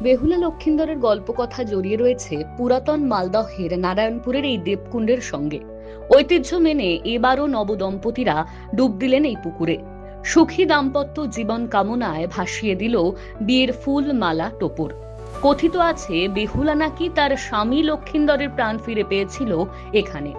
বেহুলা লক্ষিন্দরের গল্পকথা জড়িয়ে রয়েছে পুরাতন মালদহের নারায়ণপুরের এই দেবকুণ্ডের সঙ্গে। ঐতিহ্য মেনে এবারও নবদম্পতিরা ডুব দিলেন এই পুকুরে। সুখী দাম্পত্য জীবন কামনায় ভাসিয়ে দিল বিয়ের ফুল, মালা, টোপর। কথিত আছে বেহুলা নাকি তার স্বামী লক্ষিন্দরের প্রাণ ফিরে পেয়েছিল এখানে।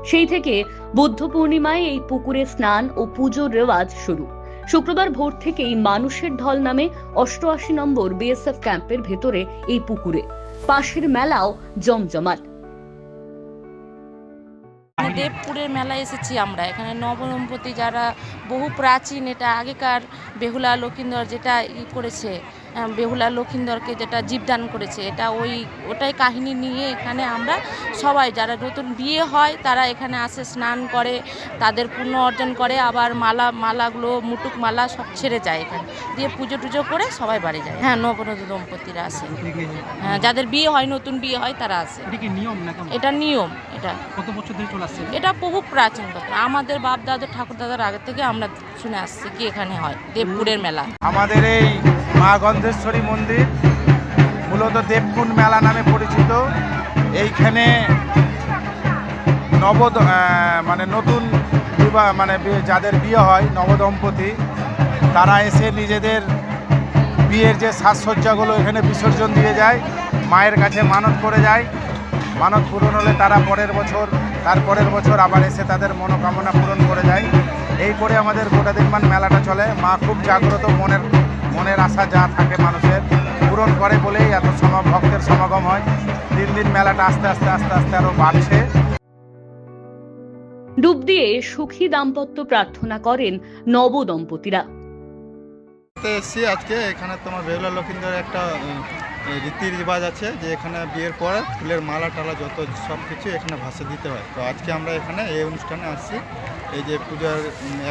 সেই থেকে বুদ্ধ পূর্ণিমায় এই পুকুরে স্নান ও পুজোর রেওয়াজ শুরু। শুক্রবার ভোর থেকেই মানুষের ঢল নামে 88 নম্বর বিএসএফ ক্যাম্পের ভেতরে এই পুকুরে। পাশের মেলাও জমজমাট। দেবপুরের মেলায় এসেছি আমরা। এখানে নবদম্পতি যারা বহু প্রাচীন, এটা আগেকার বেহুলা লক্ষিন্দর যেটা করেছে, বেহুলা লক্ষিন্দরকে যেটা জীবদান করেছে, এটা ওটাই কাহিনী নিয়ে এখানে আমরা সবাই যারা নতুন বিয়ে হয় তারা এখানে আসে, স্নান করে, তাদের পুণ্য অর্জন করে, আবার মালাগুলো মুটুক মালা সব ছেড়ে যায় এখানে দিয়ে পুজো টুজো করে সবাই বাড়ি যায়। হ্যাঁ, নবদম্পতিরা আসে। হ্যাঁ, যাদের বিয়ে হয়, নতুন বিয়ে হয় তারা আসে। এটা নিয়ম। এটা কত বছর ধরে চলে আসছে? এটা বহু প্রাচীন কথা, আমাদের বাপ দাদা ঠাকুর দাদার আগে থেকে আমরা শুনে আসছি কি এখানে হয় দেবপুরের মেলা। আমাদের এই মা গন্ধেশ্বরী মন্দির মূলত দেবকুণ্ড মেলা নামে পরিচিত। এইখানে নতুন বিবাহ যাদের বিয়ে হয়, নবদম্পতি, তারা এসে নিজেদের বিয়ের যে সাজসজ্জাগুলো এখানে বিসর্জন দিয়ে যায়, মায়ের কাছে মানত করে যায়। মানত পূরণ হলে তারা তারপরের বছর আবার এসে তাদের মনোকামনা পূরণ করে যায়। এই করে আমাদের গোটা দিনমান মেলাটা চলে। মা খুব জাগ্রত, মনের আশা যা থাকে মানুষের পূরণ করে বলেই এত ভক্তের সমাগম হয়। দিন দিন মেলাটা আস্তে আস্তে আরো বাড়ছে। ডুব দিয়ে সুখী দাম্পত্য প্রার্থনা করেন নবদম্পতিরা। এসছি আজকে এখানে তোমার বেহুলা লক্ষিন্দরের একটা রীতি রিবাজ আছে যে এখানে বিয়ের পর ফুলের মালা টালা যত সব কিছু এখানে ভাসে দিতে হয়। তো আজকে আমরা এখানে এই অনুষ্ঠানে আসছি। এই যে পূজার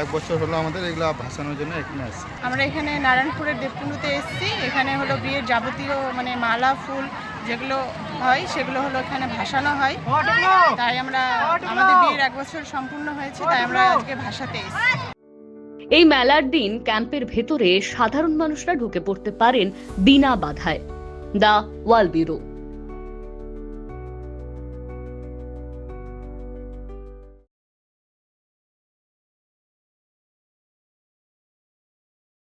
1 বছর হলো আমাদের এগুলো ভাসানোর জন্য এখানে আসছি। আমরা এখানে নারায়ণপুরের দেবকুণ্ডতে এসেছি। এখানে হলো বিয়ের যাবতীয় মালা ফুল যেগুলো হয় সেগুলো হলো এখানে ভাসানো হয়। তাই আমাদের বিয়ের 1 বছর সম্পূর্ণ হয়েছে, তাই আমরা আজকে ভাসাতে এসেছি। এই মেলার দিন ক্যাম্পের ভেতরে সাধারণ মানুষরা ঢুকে পড়তে পারেন বিনা বাধায়। The wall bureau.